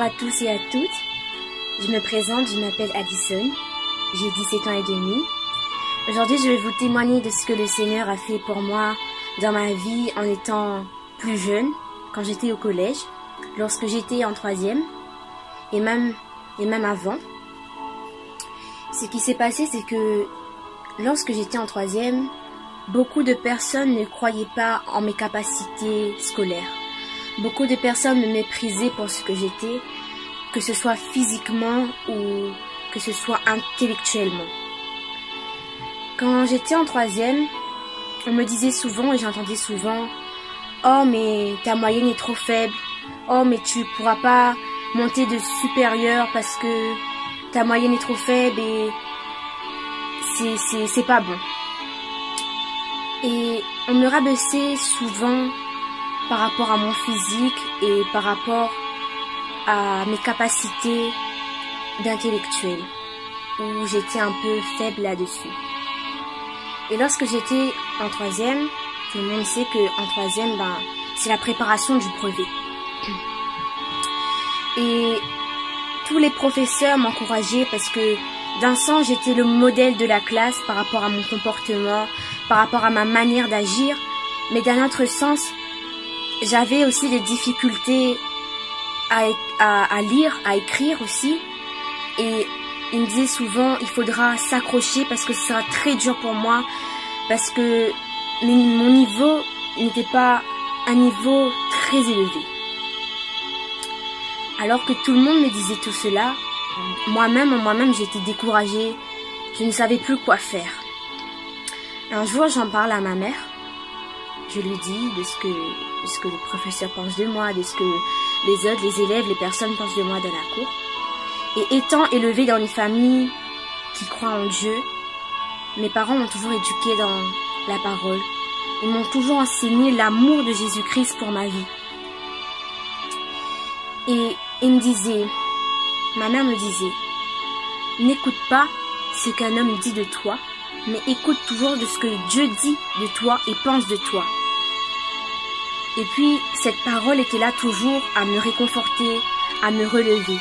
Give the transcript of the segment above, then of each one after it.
à tous et à toutes. Je me présente, je m'appelle Addison. J'ai 17 ans et demi. Aujourd'hui, je vais vous témoigner de ce que le Seigneur a fait pour moi dans ma vie en étant plus jeune, quand j'étais au collège, lorsque j'étais en troisième et même avant. Ce qui s'est passé, c'est que lorsque j'étais en troisième, beaucoup de personnes ne croyaient pas en mes capacités scolaires. Beaucoup de personnes me méprisaient pour ce que j'étais, que ce soit physiquement ou que ce soit intellectuellement. Quand j'étais en troisième, on me disait souvent et j'entendais souvent « Oh mais ta moyenne est trop faible, oh mais tu pourras pas monter de supérieur parce que ta moyenne est trop faible et c'est pas bon. » Et on me rabaissait souvent par rapport à mon physique et par rapport à mes capacités d'intellectuel, où j'étais un peu faible là-dessus. Et lorsque j'étais en troisième, tout le monde sait qu'en troisième, c'est la préparation du brevet. Et tous les professeurs m'encourageaient parce que d'un sens, j'étais le modèle de la classe par rapport à mon comportement, par rapport à ma manière d'agir, mais d'un autre sens, j'avais aussi des difficultés à lire, à écrire aussi. Et il me disait souvent, il faudra s'accrocher parce que ce sera très dur pour moi, parce que mon niveau n'était pas un niveau très élevé. Alors que tout le monde me disait tout cela, moi-même j'étais découragée, je ne savais plus quoi faire. Un jour, j'en parle à ma mère. Je lui dis de ce que le professeur pense de moi, de ce que les autres, les élèves, les personnes pensent de moi dans la cour. Et étant élevée dans une famille qui croit en Dieu, mes parents m'ont toujours éduquée dans la parole. Ils m'ont toujours enseigné l'amour de Jésus-Christ pour ma vie. Et ma mère me disait, n'écoute pas ce qu'un homme dit de toi, mais écoute toujours de ce que Dieu dit de toi et pense de toi. Et puis, cette parole était là toujours à me réconforter, à me relever.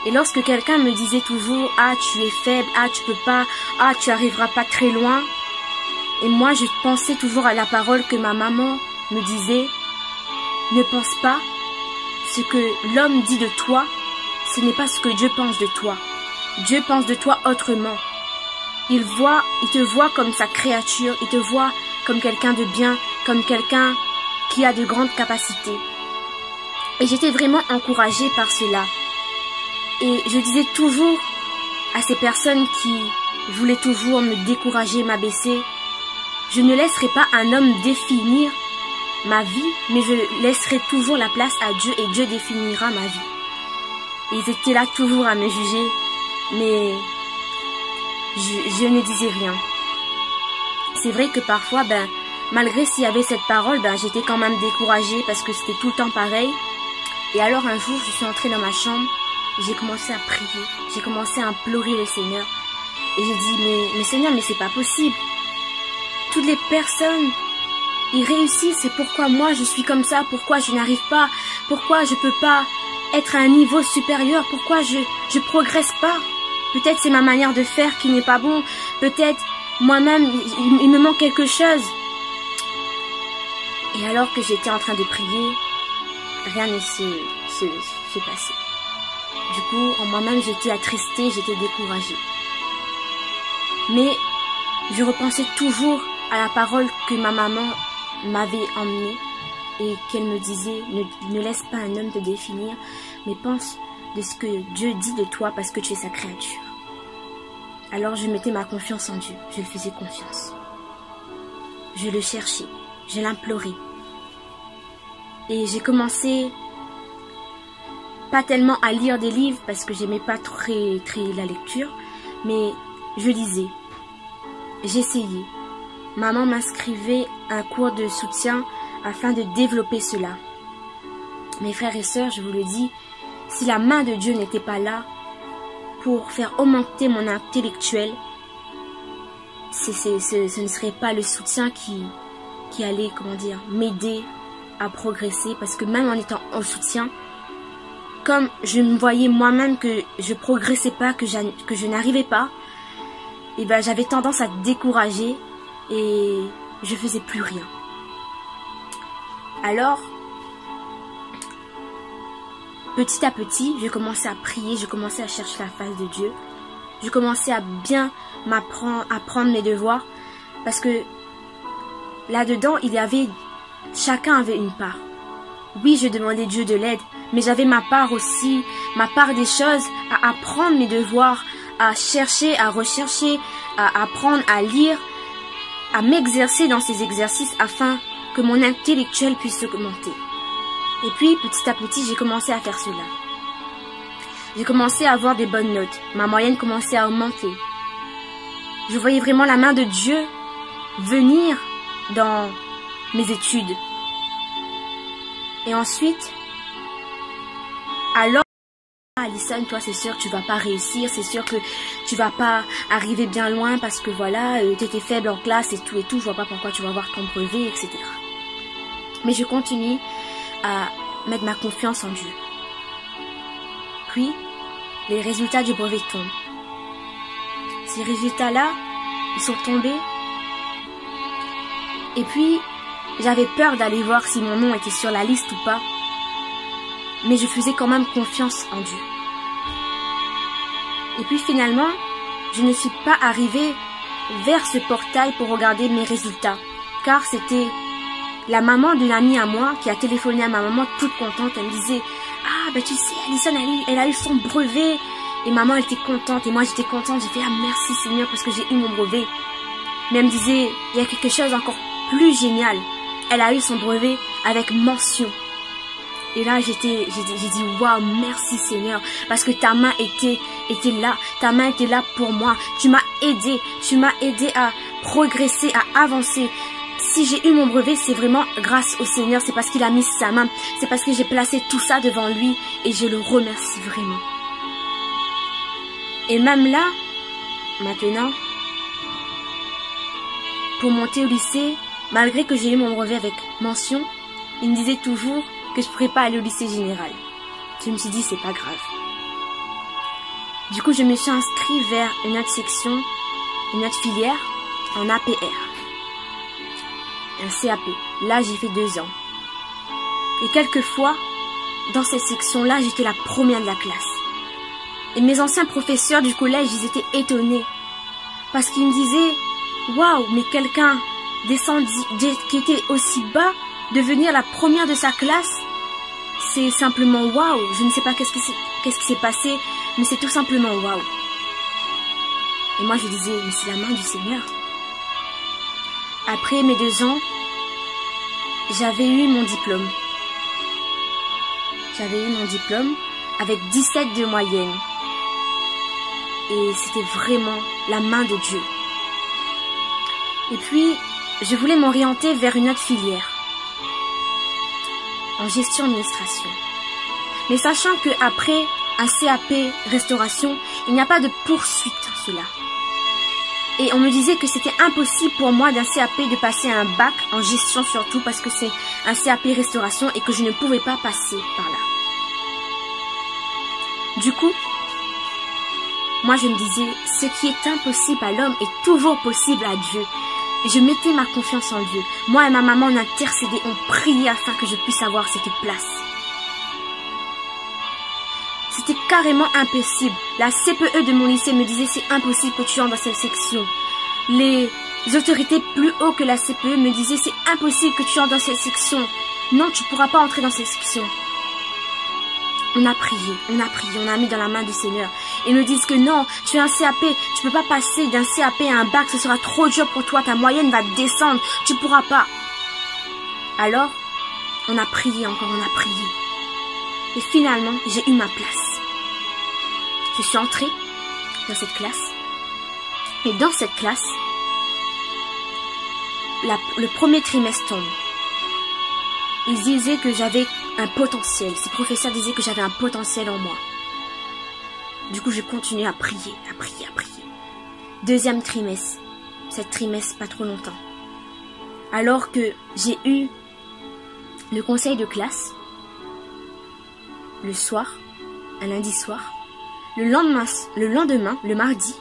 Et lorsque quelqu'un me disait toujours « Ah, tu es faible, ah, tu peux pas, ah, tu arriveras pas très loin », et moi, je pensais toujours à la parole que ma maman me disait « Ne pense pas, ce que l'homme dit de toi, ce n'est pas ce que Dieu pense de toi. Dieu pense de toi autrement. Il te voit comme sa créature, il te voit comme quelqu'un de bien, comme quelqu'un qui a de grandes capacités. » Et j'étais vraiment encouragée par cela. Et je disais toujours à ces personnes qui voulaient toujours me décourager, m'abaisser, je ne laisserai pas un homme définir ma vie, mais je laisserai toujours la place à Dieu et Dieu définira ma vie. Et ils étaient là toujours à me juger, mais je ne disais rien. C'est vrai que parfois, malgré s'il y avait cette parole, j'étais quand même découragée parce que c'était tout le temps pareil. Et alors un jour, je suis entrée dans ma chambre, j'ai commencé à prier, j'ai commencé à implorer le Seigneur. Et j'ai dit, mais Seigneur, mais c'est pas possible. Toutes les personnes, ils réussissent, et pourquoi moi je suis comme ça? Pourquoi je n'arrive pas? Pourquoi je peux pas être à un niveau supérieur? Pourquoi je progresse pas? Peut-être c'est ma manière de faire qui n'est pas bon. Peut-être moi-même, il me manque quelque chose. Et alors que j'étais en train de prier, rien ne se passait. Du coup, en moi-même, j'étais attristée, j'étais découragée. Mais je repensais toujours à la parole que ma maman m'avait emmenée et qu'elle me disait, ne laisse pas un homme te définir, mais pense de ce que Dieu dit de toi parce que tu es sa créature. Alors je mettais ma confiance en Dieu, je lui faisais confiance. Je le cherchais, je l'implorais. Et j'ai commencé pas tellement à lire des livres parce que j'aimais pas très la lecture, mais je lisais. J'essayais. Maman m'inscrivait à un cours de soutien afin de développer cela. Mes frères et sœurs, je vous le dis, si la main de Dieu n'était pas là pour faire augmenter mon intellectuel, ce ne serait pas le soutien qui allait, m'aider à progresser, parce que même en étant en soutien, comme je me voyais moi-même que je progressais pas, que je n'arrivais pas, et ben j'avais tendance à décourager et je faisais plus rien. Alors, petit à petit, je commençais à prier, je commençais à chercher la face de Dieu. Je commençais à bien apprendre mes devoirs, parce que là-dedans, chacun avait une part. Oui, je demandais Dieu de l'aide, mais j'avais ma part aussi, ma part des choses, à apprendre mes devoirs, à chercher, à rechercher, à apprendre, à lire, à m'exercer dans ces exercices afin que mon intellectuel puisse augmenter. Et puis, petit à petit, j'ai commencé à faire cela. J'ai commencé à avoir des bonnes notes. Ma moyenne commençait à augmenter. Je voyais vraiment la main de Dieu venir dans mes études. Et ensuite, alors, Alison, toi c'est sûr que tu vas pas réussir, c'est sûr que tu vas pas arriver bien loin parce que voilà, tu étais faible en classe et tout, je vois pas pourquoi tu vas avoir ton brevet, etc. Mais je continue à mettre ma confiance en Dieu. Puis, les résultats du brevet tombent. Ces résultats-là, ils sont tombés. Et puis, j'avais peur d'aller voir si mon nom était sur la liste ou pas. Mais je faisais quand même confiance en Dieu. Et puis finalement, je ne suis pas arrivée vers ce portail pour regarder mes résultats. Car c'était la maman d'une amie à moi qui a téléphoné à ma maman toute contente. Elle me disait, ah ben tu sais, Alison, elle a eu son brevet. Et maman, elle était contente et moi j'étais contente. J'ai fait, ah merci Seigneur parce que j'ai eu mon brevet. Mais elle me disait, il y a quelque chose encore plus génial. Elle a eu son brevet avec mention. Et là, j'ai dit, waouh, merci Seigneur, parce que ta main était là, ta main était là pour moi. Tu m'as aidé à progresser, à avancer. Si j'ai eu mon brevet, c'est vraiment grâce au Seigneur, c'est parce qu'il a mis sa main, c'est parce que j'ai placé tout ça devant lui et je le remercie vraiment. Et même là, maintenant, pour monter au lycée, malgré que j'ai eu mon brevet avec mention, il me disait toujours que je ne pourrais pas aller au lycée général. Je me suis dit, c'est pas grave. Du coup, je me suis inscrite vers une autre section, une autre filière, en APR. Un CAP. Là, j'ai fait 2 ans. Et quelquefois, dans cette section-là, j'étais la première de la classe. Et mes anciens professeurs du collège, ils étaient étonnés. Parce qu'ils me disaient, waouh, mais quelqu'un qui était aussi bas, devenir la première de sa classe, c'est simplement waouh. Je ne sais pas qu'est-ce qui s'est passé, mais c'est tout simplement waouh. Et moi je disais, mais c'est la main du Seigneur. Après mes 2 ans, j'avais eu mon diplôme. J'avais eu mon diplôme avec 17 de moyenne. Et c'était vraiment la main de Dieu. Et puis, je voulais m'orienter vers une autre filière. En gestion-administration. Mais sachant qu'après un CAP restauration, il n'y a pas de poursuite en cela. Et on me disait que c'était impossible pour moi d'un CAP de passer à un bac en gestion surtout parce que c'est un CAP restauration et que je ne pouvais pas passer par là. Du coup, moi je me disais, ce qui est impossible à l'homme est toujours possible à Dieu. Et je mettais ma confiance en Dieu. Moi et ma maman, on intercédait, on priait afin que je puisse avoir cette place. C'était carrément impossible. La CPE de mon lycée me disait, c'est impossible que tu entres dans cette section. Les autorités plus haut que la CPE me disaient, c'est impossible que tu entres dans cette section. Non, tu ne pourras pas entrer dans cette section. On a prié, on a mis dans la main du Seigneur. Ils nous disent que non, tu es un CAP, tu peux pas passer d'un CAP à un bac, ce sera trop dur pour toi, ta moyenne va descendre, tu pourras pas. Alors, on a prié encore, on a prié. Et finalement, j'ai eu ma place. Je suis entrée dans cette classe. Et dans cette classe, le premier trimestre tombe. Ils disaient que j'avais un potentiel. Ces professeurs disaient que j'avais un potentiel en moi. Du coup, je continue à prier, à prier, à prier. 2e trimestre. 7 trimestres, pas trop longtemps. Alors que j'ai eu le conseil de classe, le soir, un lundi soir. Le lendemain, le mardi,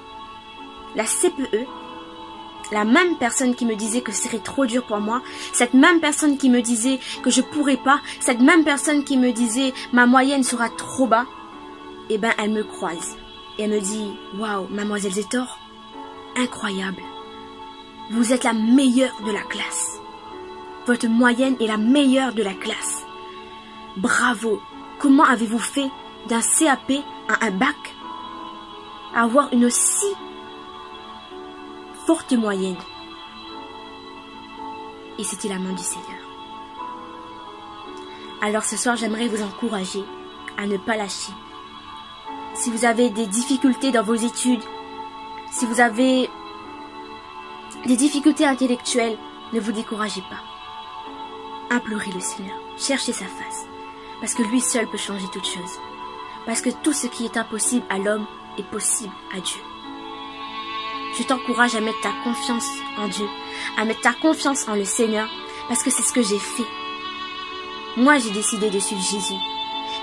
la CPE, la même personne qui me disait que ce serait trop dur pour moi, cette même personne qui me disait que je pourrais pas, cette même personne qui me disait ma moyenne sera trop bas, eh ben elle me croise et elle me dit waouh, mademoiselle Zetor, incroyable, vous êtes la meilleure de la classe, votre moyenne est la meilleure de la classe, bravo, comment avez-vous fait d'un CAP à un bac à avoir une si forte moyenne? Et c'était la main du Seigneur. Alors ce soir, j'aimerais vous encourager à ne pas lâcher. Si vous avez des difficultés dans vos études, si vous avez des difficultés intellectuelles, ne vous découragez pas. Implorez le Seigneur, cherchez sa face, parce que lui seul peut changer toutes choses. Parce que tout ce qui est impossible à l'homme est possible à Dieu. Je t'encourage à mettre ta confiance en Dieu, à mettre ta confiance en le Seigneur, parce que c'est ce que j'ai fait. Moi, j'ai décidé de suivre Jésus.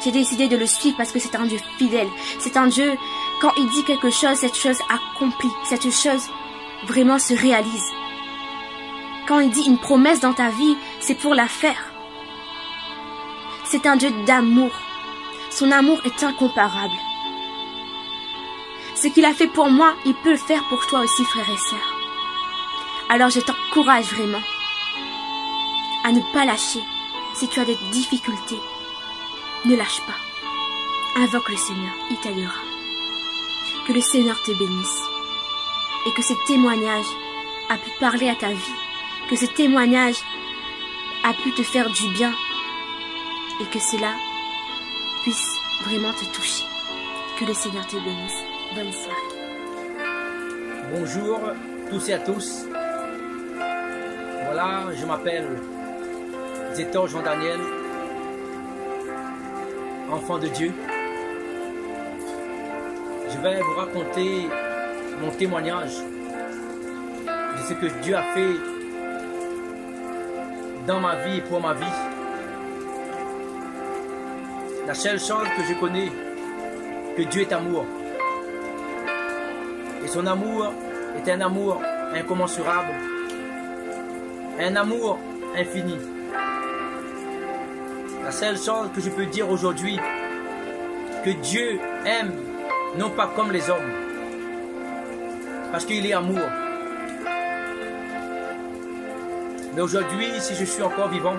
J'ai décidé de le suivre parce que c'est un Dieu fidèle. C'est un Dieu, quand il dit quelque chose, cette chose accomplit. Cette chose vraiment se réalise. Quand il dit une promesse dans ta vie, c'est pour la faire. C'est un Dieu d'amour. Son amour est incomparable. Ce qu'il a fait pour moi, il peut le faire pour toi aussi, frères et sœurs. Alors je t'encourage vraiment à ne pas lâcher. Si tu as des difficultés, ne lâche pas. Invoque le Seigneur, il t'aidera. Que le Seigneur te bénisse. Et que ce témoignage a pu parler à ta vie. Que ce témoignage a pu te faire du bien. Et que cela puisse vraiment te toucher. Que le Seigneur te bénisse. Bonne soirée. Bonjour tous et à tous. Voilà, je m'appelle Zetor Jean Daniel, enfant de Dieu. Je vais vous raconter mon témoignage de ce que Dieu a fait dans ma vie et pour ma vie. La seule chose que je connais, que Dieu est amour. Et son amour est un amour incommensurable, un amour infini. La seule chose que je peux dire aujourd'hui, que Dieu aime, non pas comme les hommes, parce qu'il est amour. Mais aujourd'hui, si je suis encore vivant,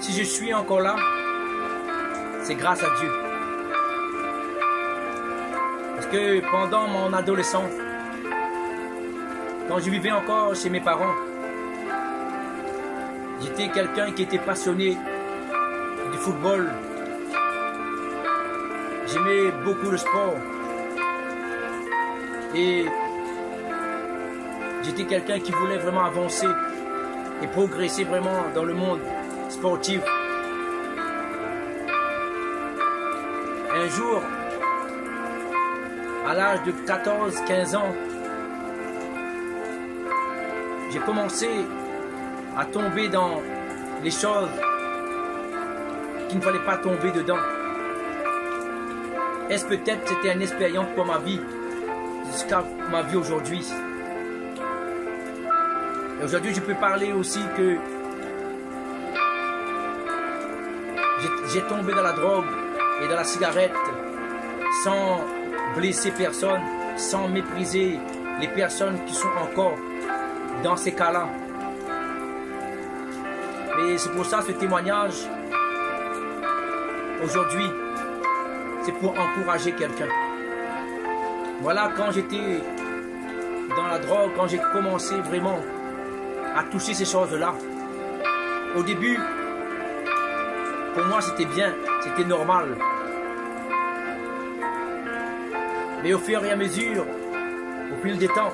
si je suis encore là, c'est grâce à Dieu. Parce que pendant mon adolescence, quand je vivais encore chez mes parents, j'étais quelqu'un qui était passionné du football. J'aimais beaucoup le sport. Et j'étais quelqu'un qui voulait vraiment avancer et progresser vraiment dans le monde sportif. Un jour, à l'âge de 14-15 ans, j'ai commencé à tomber dans les choses qu'il ne fallait pas tomber dedans. Est-ce peut-être c'était une expérience pour ma vie, jusqu'à ma vie aujourd'hui. Et aujourd'hui, je peux parler aussi que j'ai tombé dans la drogue et dans la cigarette sans blesser personne, sans mépriser les personnes qui sont encore dans ces cas-là. Et c'est pour ça ce témoignage aujourd'hui, c'est pour encourager quelqu'un. Voilà, quand j'étais dans la drogue, quand j'ai commencé vraiment à toucher ces choses-là, au début, pour moi c'était bien, c'était normal. Mais au fur et à mesure, au fil des temps,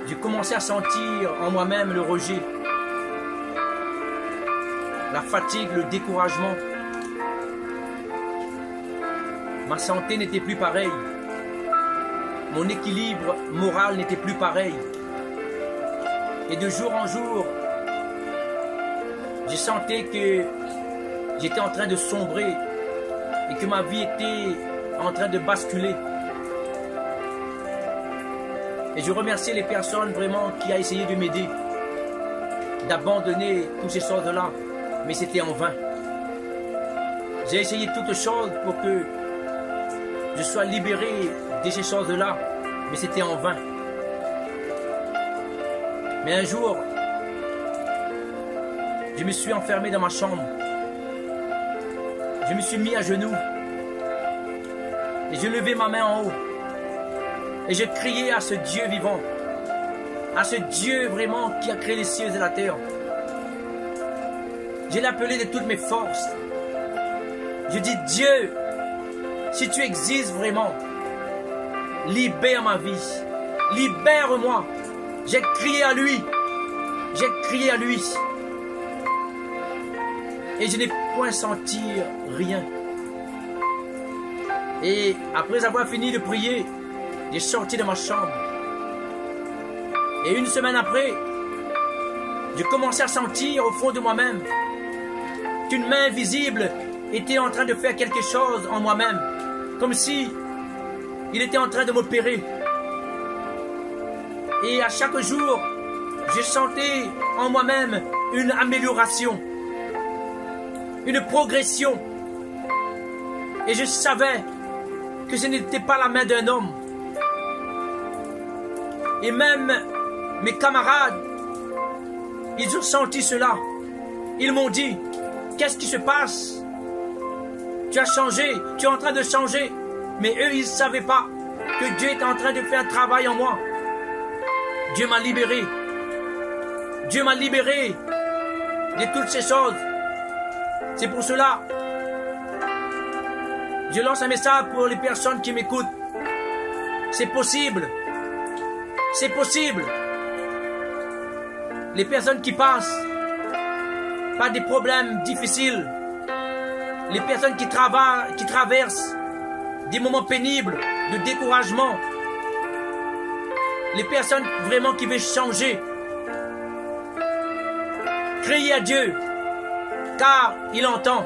j'ai commencé à sentir en moi-même le rejet, la fatigue, le découragement. Ma santé n'était plus pareille. Mon équilibre moral n'était plus pareil. Et de jour en jour, je sentais que j'étais en train de sombrer et que ma vie était en train de basculer. Et je remercie les personnes vraiment qui ont essayé de m'aider, d'abandonner toutes ces choses-là, mais c'était en vain. J'ai essayé toutes choses pour que je sois libéré de ces choses-là, mais c'était en vain. Mais un jour, je me suis enfermé dans ma chambre. Je me suis mis à genoux. Et je levais ma main en haut. Et je criais à ce Dieu vivant. À ce Dieu vraiment qui a créé les cieux et la terre. Je l'appelais de toutes mes forces. Je dis, Dieu, si tu existes vraiment, libère ma vie. Libère-moi. J'ai crié à lui. J'ai crié à lui. Et je n'ai point senti rien. Et après avoir fini de prier, j'ai sorti de ma chambre. Et une semaine après, j'ai commencé à sentir au fond de moi-même qu'une main invisible était en train de faire quelque chose en moi-même. Comme si il était en train de m'opérer. Et à chaque jour, je sentais en moi-même une amélioration, une progression. Et je savais que ce n'était pas la main d'un homme. Et même mes camarades, ils ont senti cela. Ils m'ont dit, qu'est-ce qui se passe? Tu as changé, tu es en train de changer. Mais eux, ils ne savaient pas que Dieu était en train de faire un travail en moi. Dieu m'a libéré. Dieu m'a libéré de toutes ces choses. C'est pour cela, je lance un message pour les personnes qui m'écoutent. C'est possible. C'est possible. Les personnes qui passent par des problèmes difficiles, les personnes qui traversent des moments pénibles, de découragement, les personnes vraiment qui veulent changer, criez à Dieu, car il entend.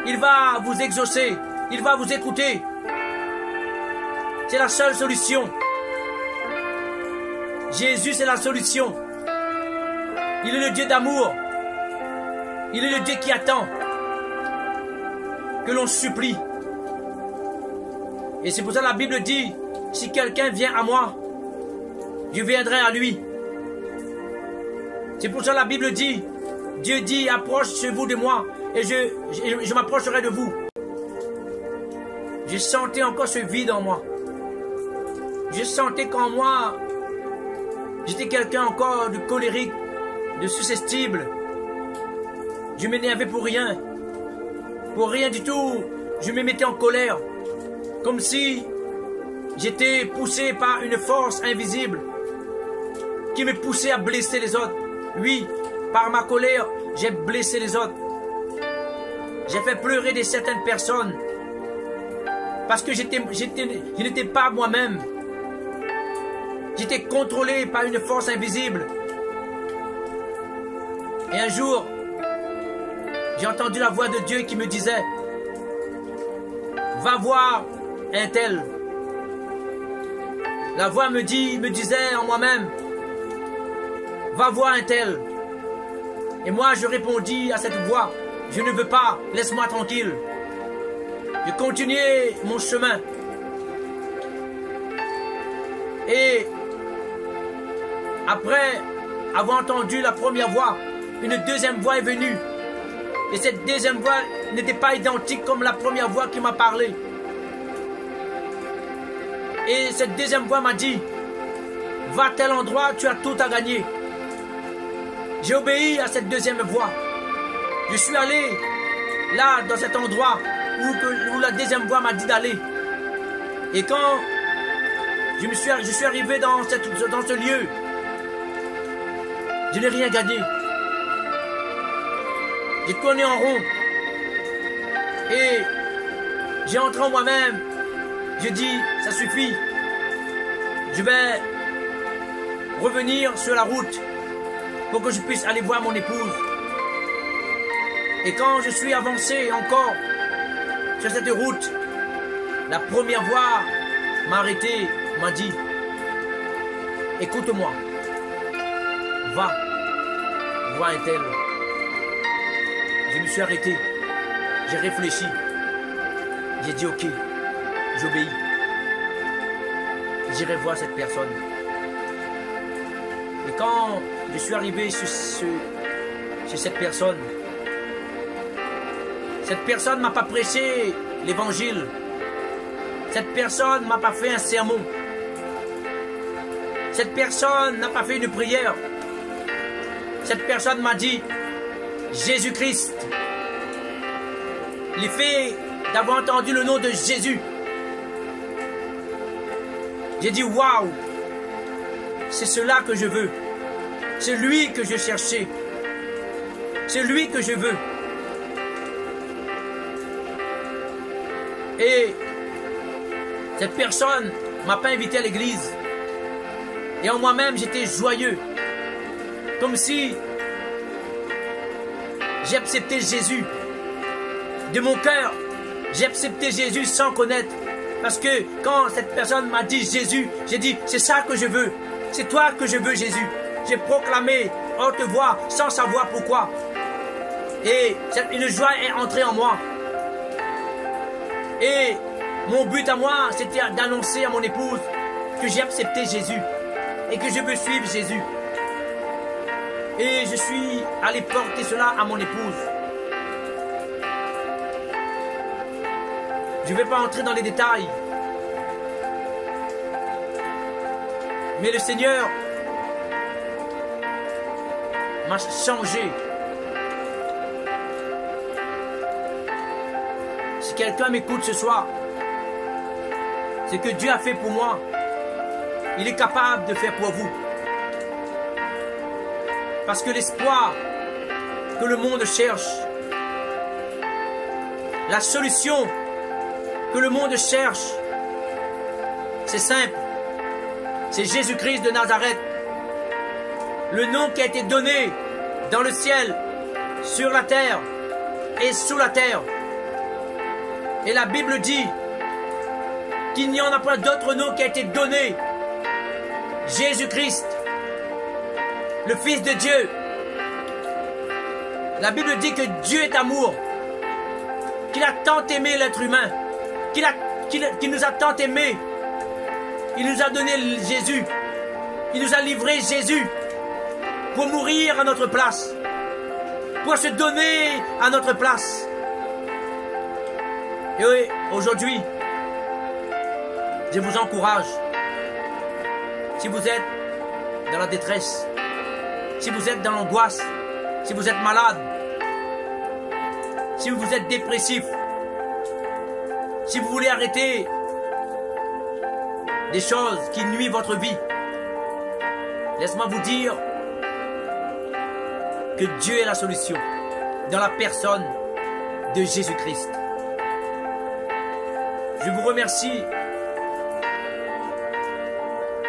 Il va vous exaucer, il va vous écouter. C'est la seule solution. Jésus, c'est la solution. Il est le Dieu d'amour. Il est le Dieu qui attend que l'on supplie. Et c'est pour ça que la Bible dit, si quelqu'un vient à moi, je viendrai à lui. C'est pour ça que la Bible dit, Dieu dit, approchez-vous de moi et je m'approcherai de vous. Je sentais encore ce vide en moi. Je sentais qu'en moi, j'étais quelqu'un encore de colérique, de susceptible. Je m'énervais pour rien. Pour rien du tout, je me mettais en colère. Comme si j'étais poussé par une force invisible qui me poussait à blesser les autres. Oui, par ma colère, j'ai blessé les autres. J'ai fait pleurer de certaines personnes parce que je n'étais pas moi-même. J'étais contrôlé par une force invisible. Et un jour, j'ai entendu la voix de Dieu qui me disait, va voir un tel. La voix me disait en moi-même, va voir un tel. Et moi je répondis à cette voix, je ne veux pas, laisse-moi tranquille. Je continuais mon chemin. Et après avoir entendu la première voix, une deuxième voix est venue. Et cette deuxième voix n'était pas identique comme la première voix qui m'a parlé. Et cette deuxième voix m'a dit, va à tel endroit, tu as tout à gagner. J'ai obéi à cette deuxième voix. Je suis allé là, dans cet endroit où la deuxième voix m'a dit d'aller. Et quand je suis arrivé dans ce lieu, je n'ai rien gagné. J'ai tourné en rond. Et j'ai entré en moi-même. J'ai dit, ça suffit. Je vais revenir sur la route pour que je puisse aller voir mon épouse. Et quand je suis avancé encore sur cette route, la première voix m'a arrêté, m'a dit, écoute-moi, va, vois un tel. Je me suis arrêté, j'ai réfléchi, j'ai dit ok, j'obéis. J'irai voir cette personne. Et quand je suis arrivé sur cette personne ne m'a pas prêché l'évangile. Cette personne ne m'a pas fait un sermon. Cette personne n'a pas fait une prière. Cette personne m'a dit, Jésus-Christ. L'effet d'avoir entendu le nom de Jésus. J'ai dit, waouh, c'est cela que je veux. C'est lui que je cherchais. C'est lui que je veux. Et cette personne ne m'a pas invité à l'église. Et en moi-même, j'étais joyeux. Comme si j'ai accepté Jésus. De mon cœur, j'ai accepté Jésus sans connaître. Parce que quand cette personne m'a dit Jésus, j'ai dit, c'est ça que je veux. C'est toi que je veux, Jésus. J'ai proclamé haute voix sans savoir pourquoi. Et une joie est entrée en moi. Et mon but à moi, c'était d'annoncer à mon épouse que j'ai accepté Jésus et que je veux suivre Jésus. Et je suis allé porter cela à mon épouse. Je ne vais pas entrer dans les détails. Mais le Seigneur m'a changé. Si quelqu'un m'écoute ce soir, ce que Dieu a fait pour moi, il est capable de faire pour vous. Parce que l'espoir que le monde cherche, la solution que le monde cherche, c'est simple. C'est Jésus-Christ de Nazareth. Le nom qui a été donné dans le ciel, sur la terre et sous la terre. Et la Bible dit qu'il n'y en a pas d'autre nom qui a été donné. Jésus-Christ, le Fils de Dieu. La Bible dit que Dieu est amour, qu'il a tant aimé l'être humain, qu'il nous a tant aimé. Il nous a donné Jésus. Il nous a livré Jésus pour mourir à notre place, pour se donner à notre place. Et oui, aujourd'hui, je vous encourage, si vous êtes dans la détresse, si vous êtes dans l'angoisse, si vous êtes malade, si vous êtes dépressif, si vous voulez arrêter des choses qui nuisent votre vie, laisse-moi vous dire que Dieu est la solution dans la personne de Jésus-Christ. Je vous remercie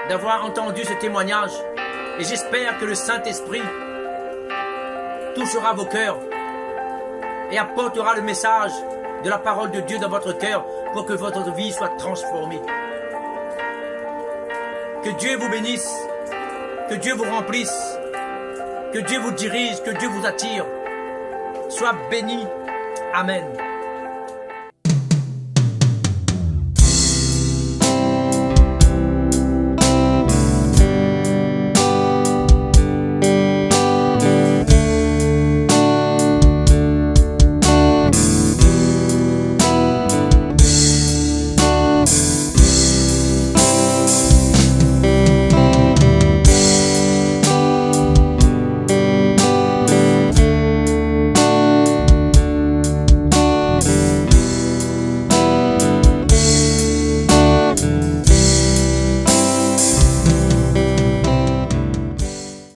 d'avoir entendu ce témoignage et j'espère que le Saint-Esprit touchera vos cœurs et apportera le message de la parole de Dieu dans votre cœur pour que votre vie soit transformée. Que Dieu vous bénisse, que Dieu vous remplisse, que Dieu vous dirige, que Dieu vous attire. Sois béni. Amen.